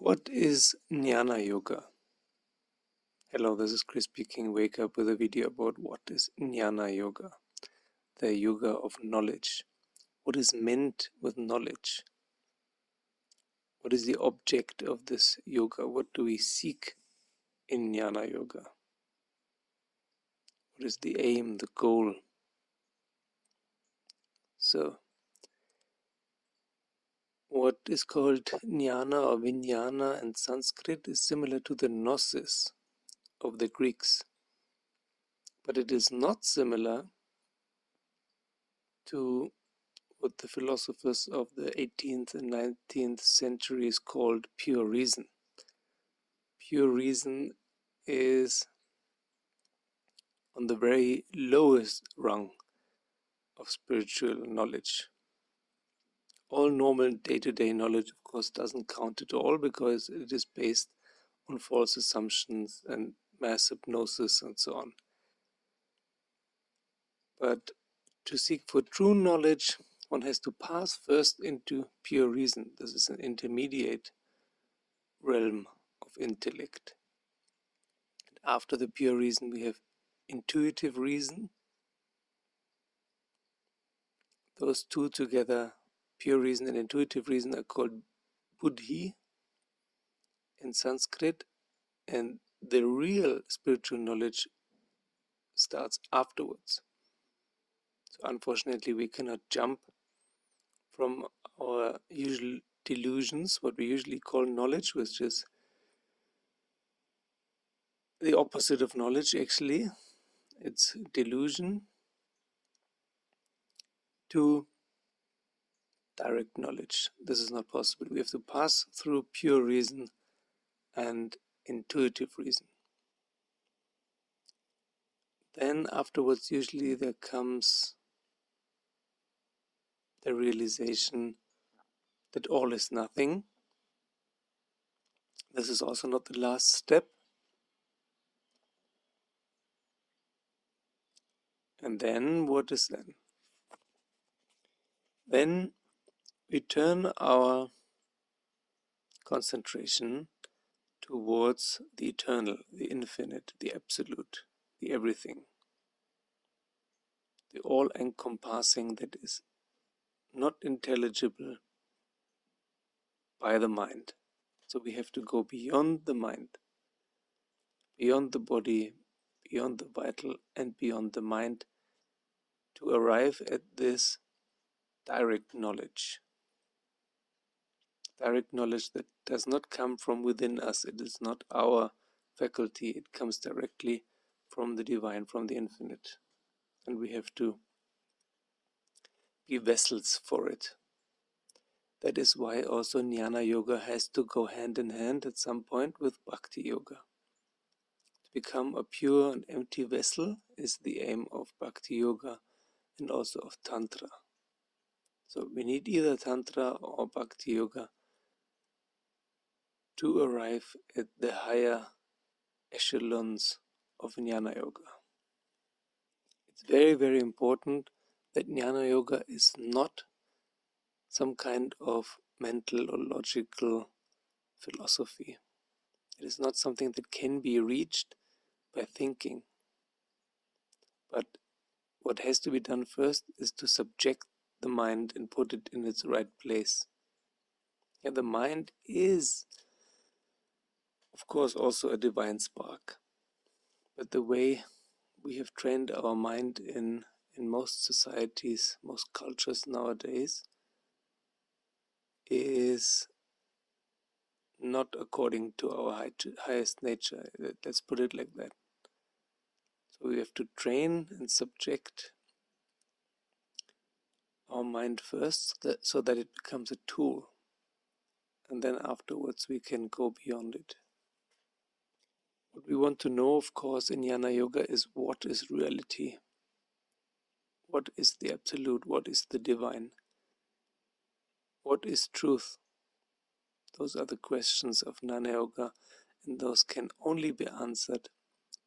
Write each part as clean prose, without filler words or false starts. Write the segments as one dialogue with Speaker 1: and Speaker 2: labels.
Speaker 1: What is Jnana Yoga? Hello, this is Chris speaking. Wake up with a video about what is Jnana Yoga, the yoga of knowledge. What is meant with knowledge? What is the object of this yoga? What do we seek in Jnana Yoga? What is the aim, the goal? So, what is called Jnana or Vijnana in Sanskrit is similar to the gnosis of the Greeks, but it is not similar to what the philosophers of the 18th and 19th centuries called pure reason. Pure reason is on the very lowest rung of spiritual knowledge. All normal day-to-day knowledge, of course, doesn't count at all because it is based on false assumptions and mass hypnosis and so on. But to seek for true knowledge, one has to pass first into pure reason. This is an intermediate realm of intellect. And after the pure reason, we have intuitive reason. Those two together, pure reason and intuitive reason, are called buddhi in Sanskrit, and the real spiritual knowledge starts afterwards. So unfortunately, we cannot jump from our usual delusions, what we usually call knowledge, which is the opposite of knowledge actually. It's delusion, to direct knowledge. This is not possible. We have to pass through pure reason and intuitive reason. Then afterwards, usually there comes the realization that all is nothing. This is also not the last step. And then what is then? Then we turn our concentration towards the eternal, the infinite, the absolute, the everything, the all-encompassing that is not intelligible by the mind. So we have to go beyond the mind, beyond the body, beyond the vital, and beyond the mind to arrive at this direct knowledge. Direct knowledge that does not come from within us. It is not our faculty. It comes directly from the divine, from the infinite. And we have to be vessels for it. That is why also Jnana Yoga has to go hand in hand at some point with Bhakti Yoga. To become a pure and empty vessel is the aim of Bhakti Yoga and also of Tantra. So we need either Tantra or Bhakti Yoga to arrive at the higher echelons of Jnana Yoga. It's very, very important that Jnana Yoga is not some kind of mental or logical philosophy. It is not something that can be reached by thinking. But what has to be done first is to subject the mind and put it in its right place. And the mind is, of course, also a divine spark. But the way we have trained our mind in most societies, most cultures nowadays, is not according to our highest nature. Let's put it like that. So we have to train and subject our mind first so that it becomes a tool. And then afterwards we can go beyond it. What we want to know, of course, in Jnana Yoga is what is reality? What is the absolute? What is the divine? What is truth? Those are the questions of Jnana Yoga, and those can only be answered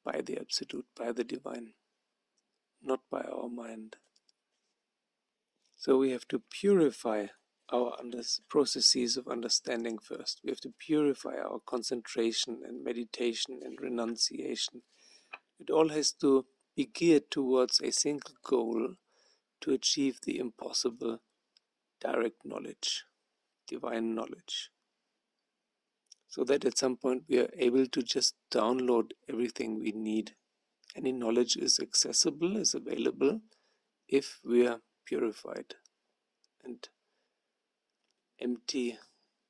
Speaker 1: by the absolute, by the divine, not by our mind. So we have to purify our processes of understanding first. We have to purify our concentration and meditation and renunciation. It all has to be geared towards a single goal to achieve the impossible: direct knowledge, divine knowledge. So that at some point we are able to just download everything we need. Any knowledge is accessible, is available, if we are purified and empty,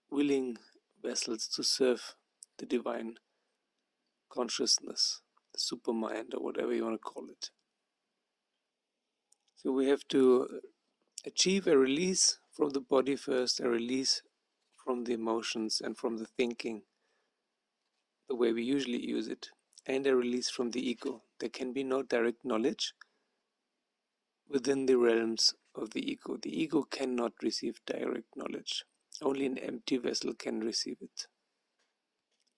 Speaker 1: willing vessels to serve the divine consciousness, the supermind, or whatever you want to call it. So we have to achieve a release from the body first, a release from the emotions and from the thinking, the way we usually use it, and a release from the ego. There can be no direct knowledge within the realms of the ego. The ego cannot receive direct knowledge. Only an empty vessel can receive it.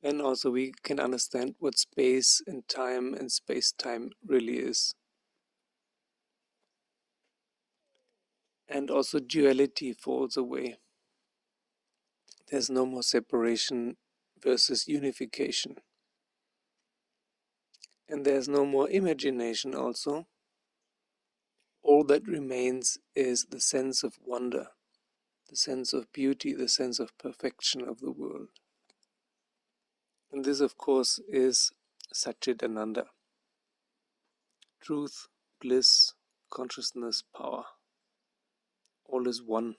Speaker 1: And also we can understand what space and space-time really is. And also duality falls away. There's no more separation versus unification. And there's no more imagination also. All that remains is the sense of wonder, the sense of beauty, the sense of perfection of the world. And this, of course, is Satchitananda. Truth, bliss, consciousness, power. All is one.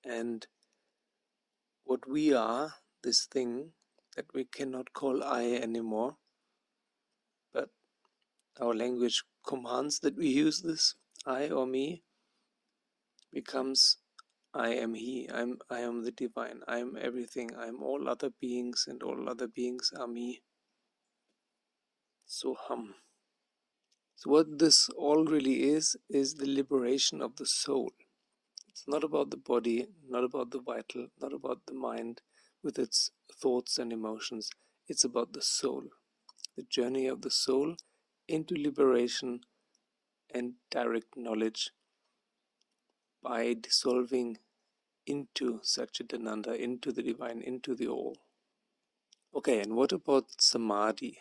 Speaker 1: And what we are, this thing that we cannot call I anymore, but our language commands that we use this, I or me, becomes I am He, I am the divine, I am everything, I am all other beings, and all other beings are me. Soham. So what this all really is the liberation of the soul. It's not about the body, not about the vital, not about the mind with its thoughts and emotions. It's about the soul, the journey of the soul into liberation and direct knowledge by dissolving into Satchitananda, into the divine, into the all. Okay, and what about samadhi?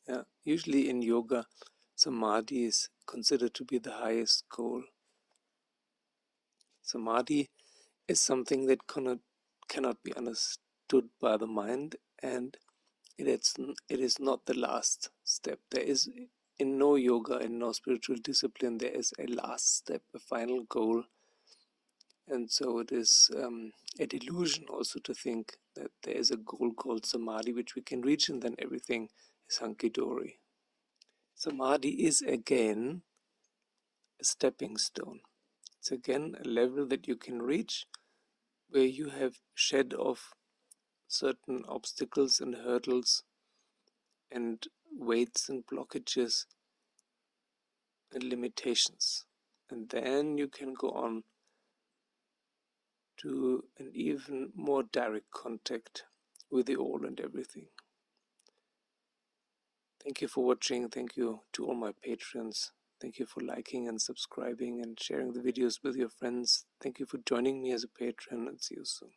Speaker 1: Yeah, usually in yoga, samadhi is considered to be the highest goal. Samadhi is something that cannot be understood by the mind, and it is not the last step. There is, in no yoga, in no spiritual discipline, there is a last step, a final goal. And so it is a delusion also to think that there is a goal called samadhi which we can reach and then everything is hunky-dory. Samadhi is again a stepping stone. It's again a level that you can reach where you have shed off certain obstacles and hurdles and weights and blockages and limitations. And then you can go on to an even more direct contact with the all and everything. Thank you for watching. Thank you to all my patrons. Thank you for liking and subscribing and sharing the videos with your friends. Thank you for joining me as a patron, and see you soon.